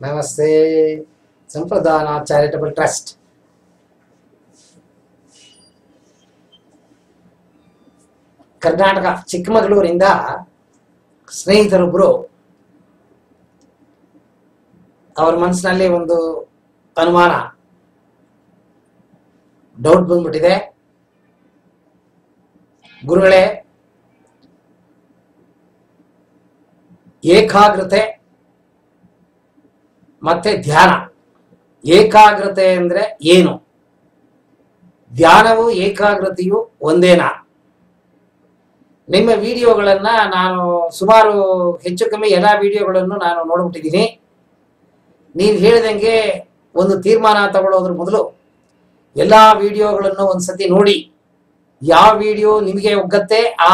ನಮಸ್ತೆ. ಸಂಪ್ರದಾನ charitable trust Karnataka ಚಿಕ್ಕಮಗಳೂರಿಂದ ಸ್ನೇಹಿತರೊಬ್ಬರು ಅವರ ಮನಸ್ಸಿನಲ್ಲಿ ಒಂದು ಅನುಮಾನ, ಡೌಟ್ ಬಂದ್ಬಿಟ್ಟಿದೆ. ಗುರುಗಳೇ, ಏಕಾಗ್ರತೆ ಮತ್ತೆ ಧ್ಯಾನ. ಏಕಾಗ್ರತೆ ಅಂದ್ರೆ ಏನು? ಧ್ಯಾನವು ಏಕಾಗ್ರತೆಯು ಒಂದೇನಾ? ನಿಮ್ಮ ವಿಡಿಯೋಗಳನ್ನ ನಾನು ಸುಮಾರು ಹೆಚ್ಚು ಕಮ್ಮಿ ಎಲ್ಲ ವಿಡಿಯೋಗಳನ್ನು ನಾನು ನೋಡ್ಬಿಟ್ಟಿದ್ದೀನಿ. ನೀವು ಹೇಳಿದಂಗೆ ಒಂದು ತೀರ್ಮಾನ ತಗೊಳ್ಳೋದ್ರ ಮೊದಲು ಎಲ್ಲ ವಿಡಿಯೋಗಳನ್ನು ಒಂದ್ಸತಿ ನೋಡಿ, ಯಾವ ವಿಡಿಯೋ ನಿಮಗೆ ಒಗ್ಗತ್ತೆ ಆ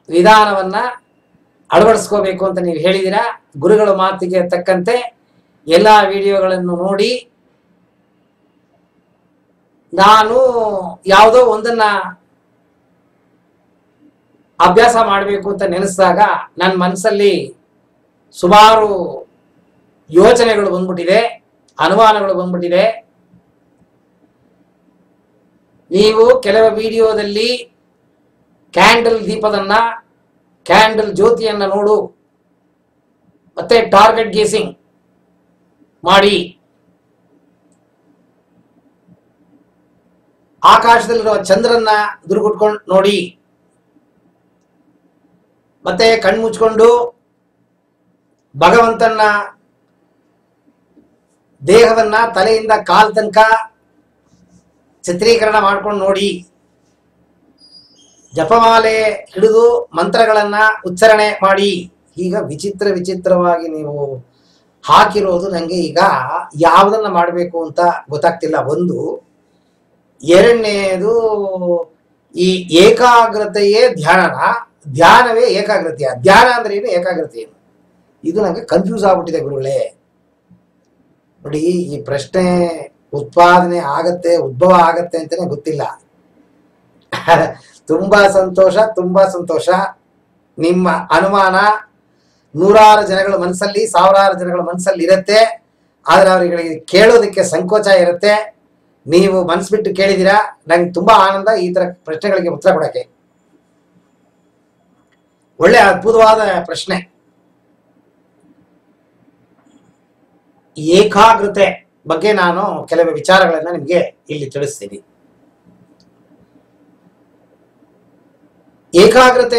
ವಿಧಾನವನ್ನ ಅಳವಡಿಸ್ಕೋಬೇಕು ಅಂತ ನೀವು ಹೇಳಿದ್ದೀರಾ. ಗುರುಗಳ ಮಾತಿಗೆ ತಕ್ಕಂತೆ ಎಲ್ಲ ವಿಡಿಯೋಗಳನ್ನು ನೋಡಿ ನಾನು ಯಾವುದೋ ಒಂದನ್ನ ಅಭ್ಯಾಸ ಮಾಡಬೇಕು ಅಂತ ನೆನೆಸಿದಾಗ ನನ್ನ ಮನಸ್ಸಲ್ಲಿ ಸುಮಾರು ಯೋಚನೆಗಳು ಬಂದ್ಬಿಟ್ಟಿದೆ, ಅನುಮಾನಗಳು ಬಂದ್ಬಿಟ್ಟಿದೆ. ನೀವು ಕೆಲವು ವಿಡಿಯೋದಲ್ಲಿ ಕ್ಯಾಂಡಲ್ ದೀಪದನ್ನ, ಕ್ಯಾಂಡಲ್ ಜ್ಯೋತಿಯನ್ನ ನೋಡು, ಮತ್ತೆ ಟಾರ್ಗೆಟ್ ಗೇಸಿಂಗ್ ಮಾಡಿ, ಆಕಾಶದಲ್ಲಿರುವ ಚಂದ್ರನ್ನ ದುರ್ಗುಟ್ಕೊಂಡು ನೋಡಿ, ಮತ್ತೆ ಕಣ್ಮುಚ್ಕೊಂಡು ಭಗವಂತನ ದೇಹವನ್ನ ತಲೆಯಿಂದ ಕಾಲ್ ತನಕ ಚಿತ್ರೀಕರಣ ಮಾಡ್ಕೊಂಡು ನೋಡಿ, ಜಪಮಾಲೆ ಹಿಡಿದು ಮಂತ್ರಗಳನ್ನ ಉಚ್ಚಾರಣೆ ಮಾಡಿ. ಈಗ ವಿಚಿತ್ರವಾಗಿ ನೀವು ಹಾಕಿರೋದು ನನಗೆ ಈಗ ಯಾವುದನ್ನ ಮಾಡಬೇಕು ಅಂತ ಗೊತ್ತಾಗ್ತಿಲ್ಲ. ಒಂದು, ಎರಡನೇದು, ಈ ಏಕಾಗ್ರತೆಯೇ ಧ್ಯಾನನ, ಧ್ಯಾನವೇ ಏಕಾಗ್ರತೆಯ? ಧ್ಯಾನ ಅಂದ್ರೆ ಏನು, ಏಕಾಗ್ರತೆ ಏನು? ಇದು ನನಗೆ ಕನ್ಫ್ಯೂಸ್ ಆಗ್ಬಿಟ್ಟಿದೆ ಗುರುಗಳೇ. ನೋಡಿ, ಈ ಪ್ರಶ್ನೆ ಉತ್ಪಾದನೆ ಆಗತ್ತೆ, ಉದ್ಭವ ಆಗತ್ತೆ ಅಂತಾನೆ ಗೊತ್ತಿಲ್ಲ. ತುಂಬಾ ಸಂತೋಷ. ನಿಮ್ಮ ಅನುಮಾನ ನೂರಾರು ಜನಗಳ ಮನಸ್ಸಲ್ಲಿ, ಸಾವಿರಾರು ಜನಗಳ ಮನಸ್ಸಲ್ಲಿ ಇರುತ್ತೆ. ಆದ್ರೆ ಅವರಿಗೆ ಕೇಳೋದಕ್ಕೆ ಸಂಕೋಚ ಇರುತ್ತೆ. ನೀವು ಮನಸ್ಸು ಬಿಟ್ಟು ಕೇಳಿದ್ದೀರಾ. ನಂಗೆ ತುಂಬಾ ಆನಂದ ಈ ತರ ಪ್ರಶ್ನೆಗಳಿಗೆ ಉತ್ತರ ಕೊಡಕ್ಕೆ. ಒಳ್ಳೆ ಅದ್ಭುತವಾದ ಪ್ರಶ್ನೆ. ಏಕಾಗ್ರತೆ ಬಗ್ಗೆ ನಾನು ಕೆಲವು ವಿಚಾರಗಳನ್ನ ನಿಮಗೆ ಇಲ್ಲಿ ತಿಳಿಸ್ತೀನಿ. ಏಕಾಗ್ರತೆ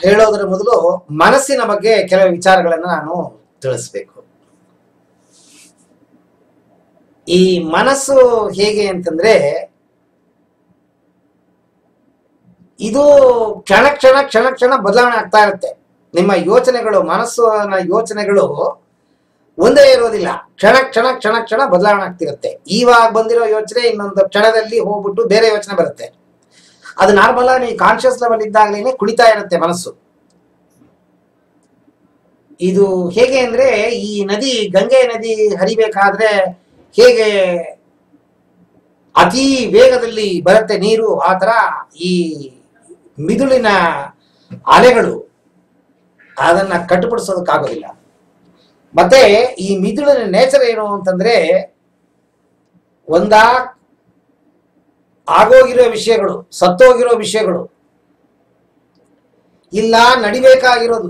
ಹೇಳೋದ್ರ ಮೊದಲು ಮನಸ್ಸಿನ ಬಗ್ಗೆ ಕೆಲವು ವಿಚಾರಗಳನ್ನ ನಾನು ತಿಳಿಸ್ಬೇಕು. ಈ ಮನಸ್ಸು ಹೇಗೆ ಅಂತಂದ್ರೆ, ಇದು ಕ್ಷಣ ಬದಲಾವಣೆ ಆಗ್ತಾ ಇರುತ್ತೆ. ನಿಮ್ಮ ಯೋಚನೆಗಳು, ಮನಸ್ಸಿನ ಯೋಚನೆಗಳು ಒಂದೇ ಇರೋದಿಲ್ಲ. ಕ್ಷಣ ಬದಲಾವಣೆ ಆಗ್ತಿರುತ್ತೆ. ಇವಾಗ ಬಂದಿರೋ ಯೋಚನೆ ಇನ್ನೊಂದು ಕ್ಷಣದಲ್ಲಿ ಹೋಗ್ಬಿಟ್ಟು ಬೇರೆ ಯೋಚನೆ ಬರುತ್ತೆ. ಅದು ನಾರ್ಮಲ್ ಆಗಿ ಕಾನ್ಶಿಯಸ್ ಲೆವೆಲ್ ಇದ್ದಾಗಲೇ ಕುಣಿತಾ ಇರುತ್ತೆ ಮನಸ್ಸು. ಇದು ಹೇಗೆ ಅಂದ್ರೆ, ಈ ನದಿ, ಗಂಗೆ ನದಿ ಹರಿಬೇಕಾದ್ರೆ ಹೇಗೆ ಅತಿ ವೇಗದಲ್ಲಿ ಬರುತ್ತೆ ನೀರು, ಆ ತರ ಈ ಮಿದುಳಿನ ಅಲೆಗಳು ಅದನ್ನ ಕಟ್ಟುಪಡಿಸೋದಕ್ಕಾಗೋದಿಲ್ಲ. ಮತ್ತೆ ಈ ಮಿದುಳಿನ ನೇಚರ್ ಏನು ಅಂತಂದ್ರೆ, ಒಂದಾ ಆಗೋಗಿರೋ ವಿಷಯಗಳು, ಸತ್ತೋಗಿರೋ ವಿಷಯಗಳು, ಇಲ್ಲ ನಡಿಬೇಕಾಗಿರೋದು,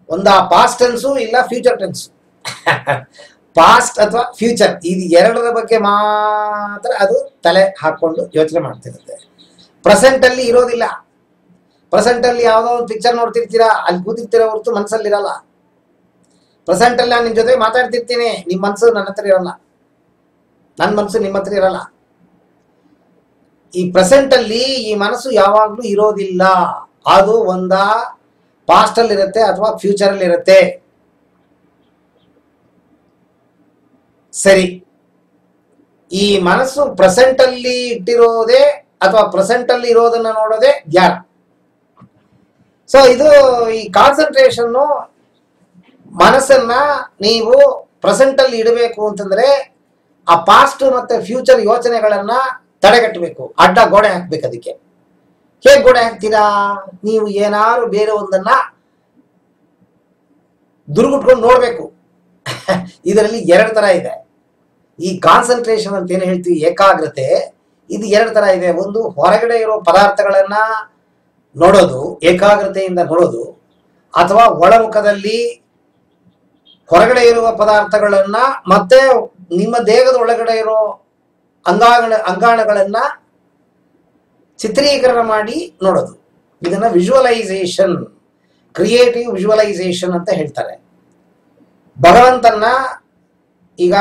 ಒಂದಾ ಪಾಸ್ಟ್ ಟೆನ್ಸು ಇಲ್ಲ ಫ್ಯೂಚರ್ ಟೆನ್ಸು. ಪಾಸ್ಟ್ ಅಥವಾ ಫ್ಯೂಚರ್, ಇದು ಎರಡರ ಬಗ್ಗೆ ಮಾತ್ರ ಅದು ತಲೆ ಹಾಕೊಂಡು ಯೋಚನೆ ಮಾಡ್ತಿರುತ್ತೆ. ಪ್ರೆಸೆಂಟ್ ಅಲ್ಲಿ ಇರೋದಿಲ್ಲ. ಪ್ರೆಸೆಂಟ್ ಅಲ್ಲಿ ಯಾವುದೋ ಒಂದು ಪಿಕ್ಚರ್ ನೋಡ್ತಿರ್ತೀರಾ, ಅಲ್ಲಿ ಕೂತಿರ್ತೀರ ಹೊರತು ಮನಸ್ಸಲ್ಲಿ ಇರಲ್ಲ. ಪ್ರೆಸೆಂಟ್ ಅಲ್ಲಿ ನಾನು ನಿಮ್ ಜೊತೆ ಮಾತಾಡ್ತಿರ್ತೀನಿ, ನಿಮ್ ಮನಸ್ಸು ನನ್ನ ಹತ್ರ ಇರಲ್ಲ, ನನ್ನ ಮನಸ್ಸು ನಿಮ್ಮ ಹತ್ರ ಇರಲ್ಲ. ಈ ಪ್ರೆಸೆಂಟ್ ಅಲ್ಲಿ ಈ ಮನಸ್ಸು ಯಾವಾಗ್ಲೂ ಇರೋದಿಲ್ಲ. ಅದು ಒಂದಾ ಪಾಸ್ಟ್ ಅಲ್ಲಿ ಇರುತ್ತೆ ಅಥವಾ ಫ್ಯೂಚರ್ ಅಲ್ಲಿ ಇರುತ್ತೆ. ಸರಿ, ಈ ಮನಸ್ಸು ಪ್ರೆಸೆಂಟ್ ಅಲ್ಲಿ ಇಟ್ಟಿರೋದೇ ಅಥವಾ ಪ್ರೆಸೆಂಟ್ ಅಲ್ಲಿ ಇರೋದನ್ನ ನೋಡೋದೇ ಧ್ಯಾನ. ಸೊ ಇದು ಈ ಕಾನ್ಸಂಟ್ರೇಷನ್, ಮನಸ್ಸನ್ನ ನೀವು ಪ್ರೆಸೆಂಟ್ ಅಲ್ಲಿ ಇಡಬೇಕು ಅಂತಂದ್ರೆ ಆ ಪಾಸ್ಟ್ ಮತ್ತೆ ಫ್ಯೂಚರ್ ಯೋಚನೆಗಳನ್ನ ತಡೆಗಟ್ಟಬೇಕು, ಅಡ್ಡ ಗೋಡೆ ಹಾಕ್ಬೇಕು. ಅದಕ್ಕೆ ಹೇಗೆ ಗೋಡೆ ಹಾಕ್ತೀರಾ? ನೀವು ಏನಾದ್ರು ಬೇರೆ ಒಂದನ್ನ ದುರ್ಗುಟ್ಕೊಂಡು ನೋಡ್ಬೇಕು. ಇದರಲ್ಲಿ ಎರಡು ತರ ಇದೆ. ಈ ಕಾನ್ಸಂಟ್ರೇಷನ್ ಅಂತ ಏನು ಹೇಳ್ತೀವಿ, ಏಕಾಗ್ರತೆ, ಇದು ಎರಡು ತರ ಇದೆ. ಒಂದು ಹೊರಗಡೆ ಇರೋ ಪದಾರ್ಥಗಳನ್ನ ನೋಡೋದು, ಏಕಾಗ್ರತೆಯಿಂದ ನೋಡೋದು, ಅಥವಾ ಒಳಮುಖದಲ್ಲಿ ಹೊರಗಡೆ ಇರುವ ಪದಾರ್ಥಗಳನ್ನ ಮತ್ತೆ ನಿಮ್ಮ ದೇಹದ ಒಳಗಡೆ ಇರೋ ಅಂಗಾಣಗಳನ್ನ ಚಿತ್ರೀಕರಣ ಮಾಡಿ ನೋಡೋದು. ಇದನ್ನ ವಿಜುವಲೈಸೇಷನ್, ಕ್ರಿಯೇಟಿವ್ ವಿಜುವಲೈಸೇಷನ್ ಅಂತ ಹೇಳ್ತಾರೆ. ಭಗವಂತನ ಈಗ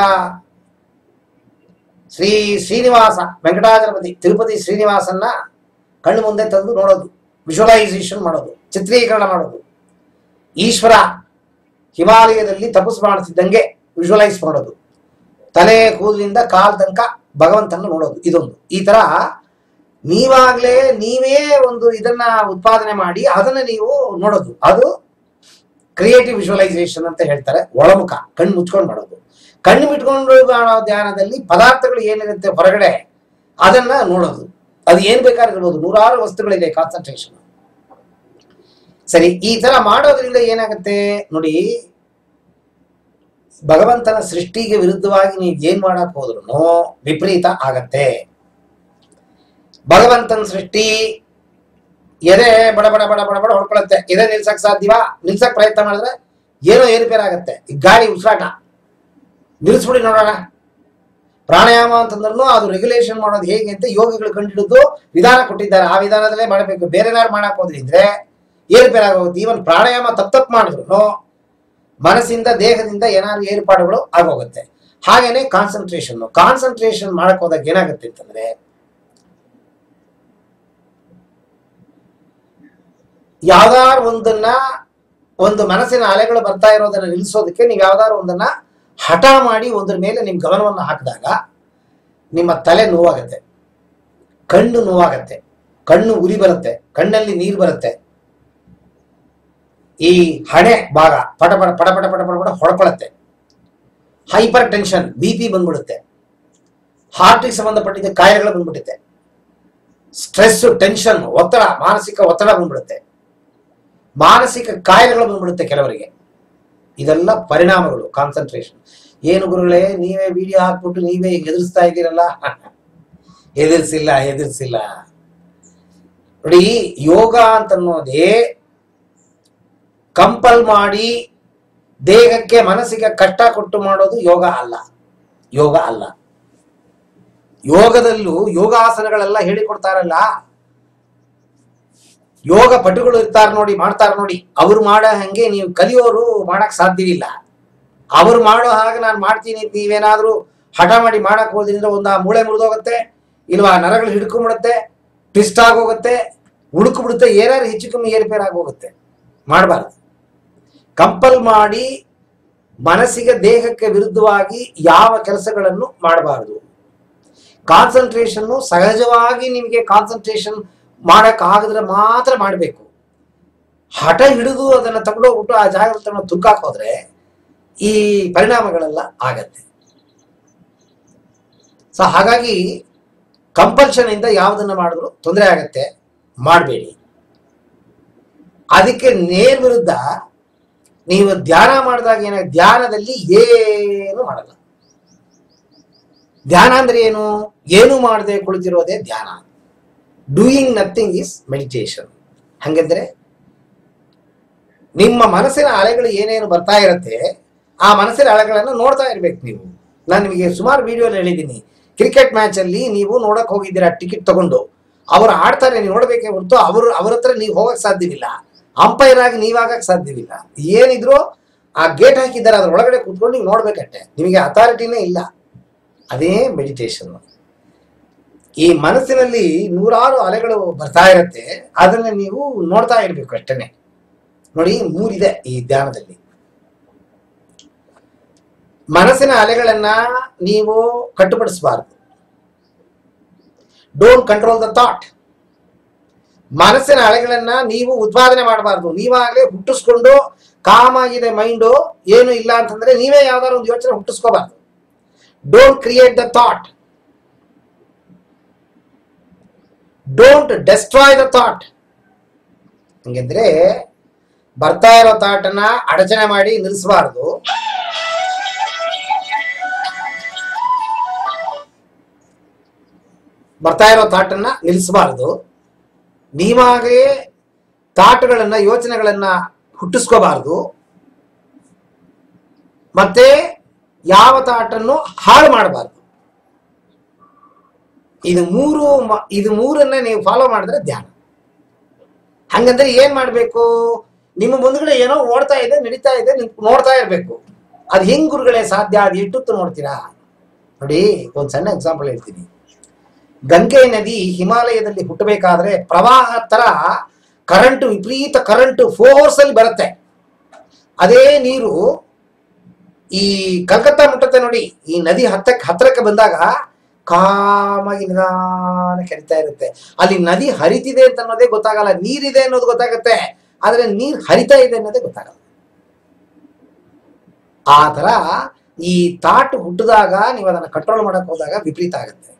ಶ್ರೀನಿವಾಸ ವೆಂಕಟಾಚಲಪತಿ ತಿರುಪತಿ ಶ್ರೀನಿವಾಸನ್ನ ಕಣ್ಣು ಮುಂದೆ ತಂದು ನೋಡೋದು, ವಿಜುವಲೈಸೇಷನ್ ಮಾಡೋದು, ಚಿತ್ರೀಕರಣ ಮಾಡೋದು. ಈಶ್ವರ ಹಿಮಾಲಯದಲ್ಲಿ ತಪಸ್ಸು ಮಾಡ್ತಿದ್ದಂಗೆ ವಿಜುವಲೈಸ್ ಮಾಡೋದು, ತಲೆ ಕೂದಲಿಂದ ಕಾಲ್ ತನಕ ಭಗವಂತನ ನೋಡೋದು. ಇದೊಂದು. ಈ ತರ ನೀವೇ ಒಂದು ಇದನ್ನ ಉತ್ಪಾದನೆ ಮಾಡಿ ಅದನ್ನ ನೀವು ನೋಡೋದು, ಅದು ಕ್ರಿಯೇಟಿವ್ ವಿಜುವಲೈಸೇಷನ್ ಅಂತ ಹೇಳ್ತಾರೆ. ಒಳಮುಖ, ಕಣ್ಣು ಮುಚ್ಕೊಂಡು ಮಾಡೋದು. ಕಣ್ಣು ಬಿಟ್ಕೊಂಡು ಮಾಡೋ ಧ್ಯಾನದಲ್ಲಿ ಪದಾರ್ಥಗಳು ಏನಿರುತ್ತೆ ಹೊರಗಡೆ ಅದನ್ನ ನೋಡೋದು. ಅದು ಏನ್ ಬೇಕಾದ್ರೂ ಇರ್ಬೋದು, ನೂರಾರು ವಸ್ತುಗಳಿದೆ ಕಾನ್ಸಂಟ್ರೇಷನ್. ಸರಿ, ಈ ತರ ಮಾಡೋದ್ರಿಂದ ಏನಾಗುತ್ತೆ ನೋಡಿ, ಭಗವಂತನ ಸೃಷ್ಟಿಗೆ ವಿರುದ್ಧವಾಗಿ ನೀವು ಏನ್ ಮಾಡಕ್ ಹೋದ್ರು ವಿಪರೀತ ಆಗತ್ತೆ. ಭಗವಂತನ ಸೃಷ್ಟಿ ಎದೆ ಬಡ ಬಡ ಬಡ ಬಡ ಬಡ ಹೊಡ್ಕೊಳತ್ತೆ. ಎದೆ ನಿಲ್ಸಕ್ ಸಾಧ್ಯವಾ? ನಿಲ್ಸಕ್ ಪ್ರಯತ್ನ ಮಾಡಿದ್ರೆ ಏನೋ ಏರುಪೇರಾಗತ್ತೆ. ಈ ಗಾಳಿ ಉಸಿರಾಟ ನಿಲ್ಸ್ಬಿಡಿ ನೋಡೋಣ. ಪ್ರಾಣಾಯಾಮ ಅಂತಂದ್ರೂ ಅದು ರೆಗ್ಯುಲೇಷನ್ ಮಾಡೋದು ಹೇಗೆ ಅಂತ ಯೋಗಿಗಳು ಕಂಡುಹಿಡಿದು ವಿಧಾನ ಕೊಟ್ಟಿದ್ದಾರೆ. ಆ ವಿಧಾನದಲ್ಲೇ ಮಾಡಬೇಕು. ಬೇರೆನಾರು ಮಾಡಕ್ ಹೋದ್ರಿದ್ರೆ ಏರುಪೇರಾಗೋಗುತ್ತೆ. ಈವನ್ ಪ್ರಾಣಾಯಾಮ ತಪ್ಪು ಮಾಡಿದ್ರು ಮನಸ್ಸಿಂದ ದೇಹದಿಂದ ಏನಾದ್ರು ಏರ್ಪಾಡುಗಳು ಆಗೋಗುತ್ತೆ. ಹಾಗೇನೆ ಕಾನ್ಸಂಟ್ರೇಷನ್ ಮಾಡಕ್ ಹೋದಾಗ ಏನಾಗುತ್ತೆ ಅಂತಂದ್ರೆ, ಯಾವ್ದಾರು ಒಂದು ಮನಸ್ಸಿನ ಅಲೆಗಳು ಬರ್ತಾ ಇರೋದನ್ನ ನಿಲ್ಲಿಸೋದಕ್ಕೆ ನೀವು ಯಾವ್ದಾದ್ರು ಒಂದನ್ನ ಹಠ ಮಾಡಿ ಒಂದ್ರ ಮೇಲೆ ನಿಮ್ ಗಮನವನ್ನು ಹಾಕಿದಾಗ ನಿಮ್ಮ ತಲೆ ನೋವಾಗತ್ತೆ, ಕಣ್ಣು ನೋವಾಗತ್ತೆ, ಕಣ್ಣು ಉರಿ ಬರುತ್ತೆ, ಕಣ್ಣಲ್ಲಿ ನೀರು ಬರುತ್ತೆ, ಈ ಹಣೆ ಭಾಗ ಪಟ ಪಟ ಪಟ ಪಟ ಪಟ ಪಟ ಪಟ ಹೊಡ್ಕೊಳತ್ತೆ, ಹೈಪರ್ ಟೆನ್ಷನ್, BP ಬಂದ್ಬಿಡುತ್ತೆ, ಹಾರ್ಟಿಗೆ ಸಂಬಂಧಪಟ್ಟಿದ್ದ ಕಾಯಿಲೆಗಳು ಬಂದ್ಬಿಡುತ್ತೆ, ಸ್ಟ್ರೆಸ್, ಟೆನ್ಷನ್, ಒತ್ತಡ, ಮಾನಸಿಕ ಒತ್ತಡ ಬಂದ್ಬಿಡುತ್ತೆ, ಮಾನಸಿಕ ಕಾಯಿಲೆಗಳು ಬಂದ್ಬಿಡುತ್ತೆ ಕೆಲವರಿಗೆ. ಇದೆಲ್ಲ ಪರಿಣಾಮಗಳು ಕಾನ್ಸಂಟ್ರೇಷನ್. ಏನು ಗುರುಗಳೇ, ನೀವೇ ವಿಡಿಯೋ ಹಾಕ್ಬಿಟ್ಟು ನೀವೇ ಈಗ ಎದುರಿಸ್ತಾ ಇದ್ದೀರಲ್ಲ? ಎದುರಿಸಿಲ್ಲ ನೋಡಿ. ಯೋಗ ಅಂತನ್ನೋದೇ ಕಂಪಲ್ ಮಾಡಿ ದೇಹಕ್ಕೆ ಮನಸ್ಸಿಗೆ ಕಷ್ಟ ಕೊಟ್ಟು ಮಾಡೋದು ಯೋಗ ಅಲ್ಲ. ಯೋಗದಲ್ಲೂ ಯೋಗಾಸನಗಳೆಲ್ಲ ಹೇಳಿಕೊಡ್ತಾರಲ್ಲ, ಯೋಗ ಪಟುಗಳು ಇರ್ತಾರ ನೋಡಿ, ಮಾಡ್ತಾರ ನೋಡಿ, ಅವ್ರು ಮಾಡೋ ಹಂಗೆ ನೀವು ಕಲಿಯೋರು ಮಾಡಕ್ ಸಾಧ್ಯವಿಲ್ಲ. ಅವ್ರು ಮಾಡೋ ಹಾಗೆ ನಾನು ಮಾಡ್ತೀನಿ ನೀವೇನಾದ್ರೂ ಹಠ ಮಾಡಿ ಮಾಡಕ್ ಹೋದ್ರಿಂದ ಒಂದ ಮೂಳೆ ಮುರಿದೋಗುತ್ತೆ, ಇಲ್ವಾ ನರಗಳು ಹಿಡ್ಕೊಂಡ್ಬಿಡುತ್ತೆ, ಟ್ವಿಸ್ಟ್ ಆಗೋಗುತ್ತೆ, ಉಳುಕ್ಬಿಡುತ್ತೆ, ಏನಾರು ಹೆಚ್ಚು ಕಮ್ಮಿ ಏರ್ಪೇರ್ ಆಗೋಗುತ್ತೆ. ಮಾಡಬಾರ್ದು. ಕಂಪಲ್ ಮಾಡಿ ಮನಸ್ಸಿಗೆ ದೇಹಕ್ಕೆ ವಿರುದ್ಧವಾಗಿ ಯಾವ ಕೆಲಸಗಳನ್ನು ಮಾಡಬಾರದು. ಕಾನ್ಸಂಟ್ರೇಷನ್ ಸಹಜವಾಗಿ ನಿಮಗೆ ಕಾನ್ಸಂಟ್ರೇಷನ್ ಮಾಡಕ್ ಆಗದ್ರೆ ಮಾತ್ರ ಮಾಡಬೇಕು. ಹಠ ಹಿಡಿದು ಅದನ್ನ ತಗೊಂಡೋಗ್ಬಿಟ್ಟು ಆ ಜಾಗೃತನ ತುಕ್ಕಾಕ್ ಹೋದ್ರೆ ಈ ಪರಿಣಾಮಗಳೆಲ್ಲ ಆಗತ್ತೆ. ಸೊ ಹಾಗಾಗಿ ಕಂಪಲ್ಷನ್ ಇಂದ ಯಾವುದನ್ನ ಮಾಡಿದ್ರು ತೊಂದರೆ ಆಗತ್ತೆ, ಮಾಡಬೇಡಿ. ಅದಕ್ಕೆ ನೇರ ವಿರುದ್ಧ ನೀವು ಧ್ಯಾನ ಮಾಡಿದಾಗ ಧ್ಯಾನದಲ್ಲಿ ಏನು ಮಾಡಲ್ಲ. ಧ್ಯಾನ ಅಂದ್ರೆ ಏನು ಮಾಡದೆ ಕುಳಿತಿರೋದೇ ಧ್ಯಾನ. Doing nothing is meditation. ಹಂಗಂದ್ರೆ ನಿಮ್ಮ ಮನಸ್ಸಿನ ಅಲೆಗಳು ಏನೇನು ಬರ್ತಾ ಇರುತ್ತೆ ಆ ಮನಸ್ಸಿನ ಅಲೆಗಳನ್ನು ನೋಡ್ತಾ ಇರ್ಬೇಕು ನೀವು. ನಾನು ನಿಮಗೆ ಸುಮಾರು ವಿಡಿಯೋಲಿ ಹೇಳಿದ್ದೀನಿ. ಕ್ರಿಕೆಟ್ ಮ್ಯಾಚ್ ಅಲ್ಲಿ ನೀವು ನೋಡಕ್ ಹೋಗಿದ್ದೀರಾ ಟಿಕೆಟ್ ತಗೊಂಡು, ಅವ್ರು ಆಡ್ತಾರೆ, ನೀವು ನೋಡ್ಬೇಕೇ ಹೊರತು ಅವ್ರ ಹತ್ರ ನೀವು ಹೋಗಕ್ ಸಾಧ್ಯವಿಲ್ಲ. ಅಂಪೈರ್ ಆಗಿ ನೀವಾಗಕ್ ಸಾಧ್ಯವಿಲ್ಲ. ಏನಿದ್ರು ಆ ಗೇಟ್ ಹಾಕಿದ್ದಾರೆ ಅದ್ರ ಒಳಗಡೆ ಕೂತ್ಕೊಂಡು ನೀವು ನೋಡ್ಬೇಕಟ್ಟೆ, ನಿಮಗೆ ಅಥಾರಿಟಿನೇ ಇಲ್ಲ. ಅದೇ ಮೆಡಿಟೇಷನ್. ಈ ಮನಸ್ಸಿನಲ್ಲಿ ನೂರಾರು ಅಲೆಗಳು ಬರ್ತಾ ಇರುತ್ತೆ, ಅದನ್ನ ನೀವು ನೋಡ್ತಾ ಇರ್ಬೇಕು ಅಷ್ಟೇನೆ. ನೋಡಿ, ಮೂರಿದೆ ಈ ಧ್ಯಾನದಲ್ಲಿ. ಮನಸ್ಸಿನ ಅಲೆಗಳನ್ನ ನೀವು ಕಟ್ಟುಪಡಿಸಬಾರದು. Don't control the thought. ಮನಸ್ಸಿನ ಅಲೆಗಳನ್ನ ನೀವು ಉತ್ಪಾದನೆ ಮಾಡಬಾರ್ದು. ನೀವಾಗಲೇ ಹುಟ್ಟಿಸ್ಕೊಂಡು ಕಾಮಾಗಿದೆ ಮೈಂಡು, ಏನು ಇಲ್ಲ ಅಂತಂದ್ರೆ ನೀವೇ ಯಾವ್ದಾದ್ರು ಒಂದು ಯೋಚನೆ ಹುಟ್ಟಿಸ್ಕೋಬಾರ್ದು. Don't create the thought, don't destroy the thought. ಹಂಗಂದ್ರೆ ಬರ್ತಾ ಇರೋ ಥಾಟನ್ನ ಅಡಚಣೆ ಮಾಡಿ ನಿಲ್ಲಿಸಬಾರ್ದು. ಬರ್ತಾ ಇರೋ ಥಾಟನ್ನ ನಿಲ್ಲಿಸಬಾರ್ದು. ನೀವಾಗೇ ಥಾಟ್ಗಳನ್ನ, ಯೋಚನೆಗಳನ್ನ ಹುಟ್ಟಿಸ್ಕೋಬಾರ್ದು. ಮತ್ತೆ ಯಾವ ಥಾಟನ್ನು ಹಾಳು ಮಾಡಬಾರ್ದು. ಇದು ಮೂರನ್ನ ನೀವು ಫಾಲೋ ಮಾಡಿದ್ರೆ ಧ್ಯಾನ. ಹಂಗಂದ್ರೆ ಏನ್ ಮಾಡ್ಬೇಕು? ನಿಮ್ಮ ಮುಂದ್ಗಡೆ ಏನೋ ಓಡ್ತಾ ಇದೆ, ನಡೀತಾ ಇದೆ, ನೋಡ್ತಾ ಇರ್ಬೇಕು. ಅದು ಹೆಂಗ್ ಗುರುಗಳೇ ಸಾಧ್ಯ? ಅದು ಎಷ್ಟೊತ್ತು ನೋಡ್ತೀರಾ? ನೋಡಿ, ಒಂದು ಸಣ್ಣ ಎಕ್ಸಾಂಪಲ್ ಹೇಳ್ತೀನಿ. ಗಂಗೆ ನದಿ ಹಿಮಾಲಯದಲ್ಲಿ ಹುಟ್ಟಬೇಕಾದ್ರೆ ಪ್ರವಾಹ ತರ ಕರೆಂಟ್, ವಿಪರೀತ ಕರೆಂಟ್ ಫೋರ್ಸ್ ಅಲ್ಲಿ ಬರುತ್ತೆ. ಅದೇ ನೀರು ಈ ಕಲ್ಕತ್ತಾ ಮುಟ್ಟತ್ತೆ ನೋಡಿ, ಈ ನದಿ ಹತ್ರಕ್ಕೆ ಬಂದಾಗ ಕಾಮಾಗಿ ನಿಧಾನಕ್ಕೆ ಹರಿತಾ ಇರುತ್ತೆ. ಅಲ್ಲಿ ನದಿ ಹರಿತಿದೆ ಅಂತ ಅನ್ನೋದೇ ಗೊತ್ತಾಗಲ್ಲ, ನೀರಿದೆ ಅನ್ನೋದು ಗೊತ್ತಾಗತ್ತೆ, ಆದ್ರೆ ನೀರ್ ಹರಿತಾ ಇದೆ ಅನ್ನೋದೇ ಗೊತ್ತಾಗಲ್ಲ. ಆ ತರ ಈ ಥಾಟ್ ಹುಟ್ಟಿದಾಗ ನೀವು ಅದನ್ನ ಕಂಟ್ರೋಲ್ ಮಾಡಕ್ ಹೋದಾಗ ವಿಪರೀತ ಆಗುತ್ತೆ.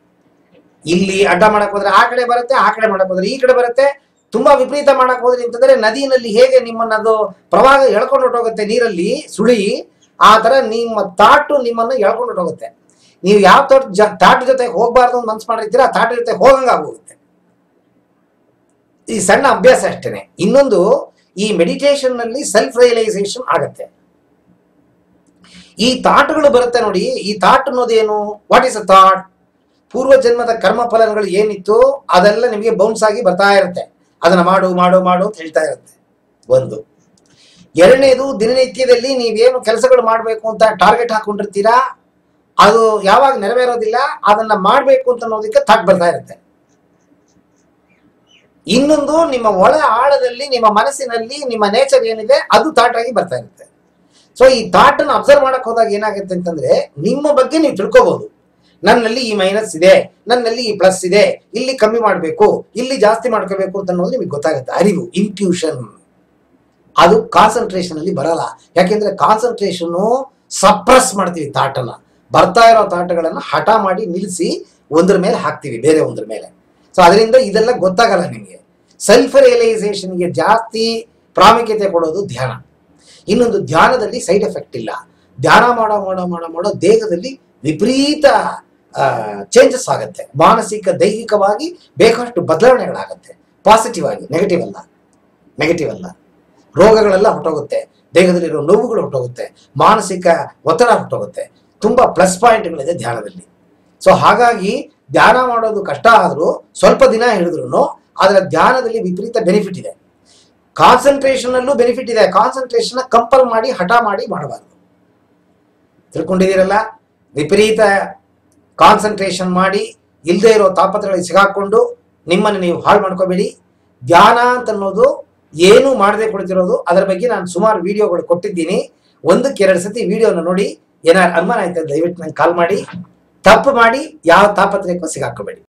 ಇಲ್ಲಿ ಅಡ್ಡ ಮಾಡಕ್ ಹೋದ್ರೆ ಆ ಕಡೆ ಬರುತ್ತೆ, ಆ ಕಡೆ ಮಾಡಕ್ ಹೋದ್ರೆ ಈ ಕಡೆ ಬರುತ್ತೆ. ತುಂಬಾ ವಿಪರೀತ ಮಾಡಕ್ ಹೋದ್ರಿ ಅಂತಂದ್ರೆ ನದಿನಲ್ಲಿ ಹೇಗೆ ನಿಮ್ಮನ್ನದು ಪ್ರವಾಹ ಎಳ್ಕೊಂಡು ಹೊಟ್ಟೋಗುತ್ತೆ, ನೀರಲ್ಲಿ ಸುಳಿ, ಆ ತರ ನಿಮ್ಮ ಥಾಟು ನಿಮ್ಮನ್ನ ಎಳ್ಕೊಂಡು ಹೊಟ್ಟೋಗುತ್ತೆ. ನೀವು ಯಾವ ಥಾಟ್ ಜೊತೆ ಹೋಗ್ಬಾರ್ದು ಅಂತ ಮನ್ಸು ಮಾಡಿರ್ತೀರಾ, ಆ ಥಾಟ್ ಜೊತೆ ಹೋಗಂಗಾಗೋಗುತ್ತೆ. ಈ ಸಣ್ಣ ಅಭ್ಯಾಸ ಅಷ್ಟೇನೆ. ಇನ್ನೊಂದು, ಈ ಮೆಡಿಟೇಷನ್ ನಲ್ಲಿ ಸೆಲ್ಫ್ ರಿಯಲೈಸೇಷನ್ ಆಗತ್ತೆ. ಈ ಥಾಟ್ಗಳು ಬರುತ್ತೆ ನೋಡಿ. ಈ ಥಾಟ್ ಅನ್ನೋದೇನು? What is a thought? ಪೂರ್ವ ಜನ್ಮದ ಕರ್ಮ ಫಲಗಳು ಏನಿತ್ತು ಅದೆಲ್ಲ ನಿಮಗೆ ಬೌನ್ಸ್ ಆಗಿ ಬರ್ತಾ ಇರುತ್ತೆ. ಅದನ್ನ ಮಾಡು ಮಾಡು ಮಾಡು ಅಂತ ಹೇಳ್ತಾ ಇರುತ್ತೆ. ಒಂದು. ಎರಡನೇದು, ದಿನನಿತ್ಯದಲ್ಲಿ ನೀವೇನು ಕೆಲಸಗಳು ಮಾಡಬೇಕು ಅಂತ ಟಾರ್ಗೆಟ್ ಹಾಕೊಂಡಿರ್ತೀರಾ, ಅದು ಯಾವಾಗ ನೆರವೇರೋದಿಲ್ಲ, ಅದನ್ನ ಮಾಡಬೇಕು ಅಂತ ಅನ್ನೋದಕ್ಕೆ ಥಾಟ್ ಬರ್ತಾ ಇರುತ್ತೆ. ಇನ್ನೊಂದು, ನಿಮ್ಮ ಒಳ ಆಳದಲ್ಲಿ, ನಿಮ್ಮ ಮನಸ್ಸಿನಲ್ಲಿ ನಿಮ್ಮ ನೇಚರ್ ಏನಿದೆ ಅದು ಥಾಟ್ ಆಗಿ ಬರ್ತಾ ಇರುತ್ತೆ. ಸೊ ಈ ಥಾಟ್ ಅನ್ನು ಅಬ್ಸರ್ವ್ ಮಾಡಕ್ ಹೋದಾಗ ಏನಾಗುತ್ತೆ ಅಂತಂದ್ರೆ, ನಿಮ್ಮ ಬಗ್ಗೆ ನೀವು ತಿಳ್ಕೋಬಹುದು. ನನ್ನಲ್ಲಿ ಈ ಮೈನಸ್ ಇದೆ, ನನ್ನಲ್ಲಿ ಈ ಪ್ಲಸ್ ಇದೆ, ಇಲ್ಲಿ ಕಮ್ಮಿ ಮಾಡಬೇಕು, ಇಲ್ಲಿ ಜಾಸ್ತಿ ಮಾಡ್ಕೋಬೇಕು ಅಂತ ಅನ್ನೋದು ನಿಮಗೆ ಗೊತ್ತಾಗುತ್ತೆ. ಅರಿವು, ಇಂಟ್ಯೂಷನ್. ಅದು ಕಾನ್ಸಂಟ್ರೇಷನ್ ಅಲ್ಲಿ ಬರಲ್ಲ. ಯಾಕೆಂದ್ರೆ ಕಾನ್ಸಂಟ್ರೇಷನ್ ಸಪ್ರೆಸ್ ಮಾಡ್ತೀವಿ ಥಾಟನ್ನ. ಬರ್ತಾ ಇರೋ ಥಾಟ್ಗಳನ್ನ ಹಠ ಮಾಡಿ ನಿಲ್ಲಿಸಿ ಒಂದ್ರ ಮೇಲೆ ಹಾಕ್ತಿವಿ, ಬೇರೆ ಒಂದ್ರ ಮೇಲೆ. ಸೊ ಅದರಿಂದ ಇದೆಲ್ಲ ಗೊತ್ತಾಗಲ್ಲ ನಿಮಗೆ. ಸೆಲ್ಫ್ ರಿಯಲೈಸೇಷನ್ಗೆ ಜಾಸ್ತಿ ಪ್ರಾಮುಖ್ಯತೆ ಕೊಡೋದು ಧ್ಯಾನ. ಇನ್ನೊಂದು, ಧ್ಯಾನದಲ್ಲಿ ಸೈಡ್ ಎಫೆಕ್ಟ್ ಇಲ್ಲ. ಧ್ಯಾನ ಮಾಡೋ ಮಾಡೋ ಮಾಡೋ ಮಾಡೋ ದೇಹದಲ್ಲಿ ವಿಪರೀತ ಚೇಂಜಸ್ ಆಗುತ್ತೆ. ಮಾನಸಿಕ, ದೈಹಿಕವಾಗಿ ಬೇಕಷ್ಟು ಬದಲಾವಣೆಗಳಾಗುತ್ತೆ. ಪಾಸಿಟಿವ್ ಆಗಿ, ನೆಗೆಟಿವ್ ಅಲ್ಲ. ರೋಗಗಳೆಲ್ಲ ಹೊಟ್ಟೋಗುತ್ತೆ, ದೇಹದಲ್ಲಿರೋ ನೋವುಗಳು ಹೊಟ್ಟೋಗುತ್ತೆ, ಮಾನಸಿಕ ಒತ್ತಡ ಹೊಟ್ಟೋಗುತ್ತೆ. ತುಂಬಾ ಪ್ಲಸ್ ಪಾಯಿಂಟ್ಗಳಿದೆ ಧ್ಯಾನದಲ್ಲಿ. ಸೊ ಹಾಗಾಗಿ ಧ್ಯಾನ ಮಾಡೋದು ಕಷ್ಟ ಆದ್ರೂ, ಸ್ವಲ್ಪ ದಿನ ಹಿಡಿದ್ರು, ಅದರ ಧ್ಯಾನದಲ್ಲಿ ವಿಪರೀತ ಬೆನಿಫಿಟ್ ಇದೆ. ಕಾನ್ಸಂಟ್ರೇಷನ್ ಅಲ್ಲೂ ಬೆನಿಫಿಟ್ ಇದೆ. ಕಾನ್ಸಂಟ್ರೇಷನ್ ಕಂಪಲ್ ಮಾಡಿ ಹಠ ಮಾಡಿ ಮಾಡಬಾರ್ದು. ತಿಳ್ಕೊಂಡಿದ್ದೀರಲ್ಲ? ವಿಪರೀತ ಕಾನ್ಸಂಟ್ರೇಷನ್ ಮಾಡಿ ಇಲ್ಲದೆ ಇರೋ ತಾಪತ್ರಗಳಿಗೆ ಸಿಗಾಕೊಂಡು ನಿಮ್ಮನ್ನು ನೀವು ಹಾಳು ಮಾಡ್ಕೋಬೇಡಿ. ಧ್ಯಾನ ಅಂತ ಅನ್ನೋದು ಏನು ಮಾಡದೆ ಕೊಡ್ತಿರೋದು, ಅದರ ಬಗ್ಗೆ ನಾನು ಸುಮಾರು ವಿಡಿಯೋಗಳು ಕೊಟ್ಟಿದ್ದೀನಿ. 1-2 ಸತಿ ವಿಡಿಯೋನ ನೋಡಿ. ಏನಾರು ಅನುಮಾನ ಆಯ್ತು ದಯವಿಟ್ಟು ನಂಗೆ ಕಾಲ್ ಮಾಡಿ. ತಪ್ಪು ಮಾಡಿ ಯಾವ ತಾಪತ್ರಯಕ್ಕೂ ಸಿಗಾಕೋಬೇಡಿ.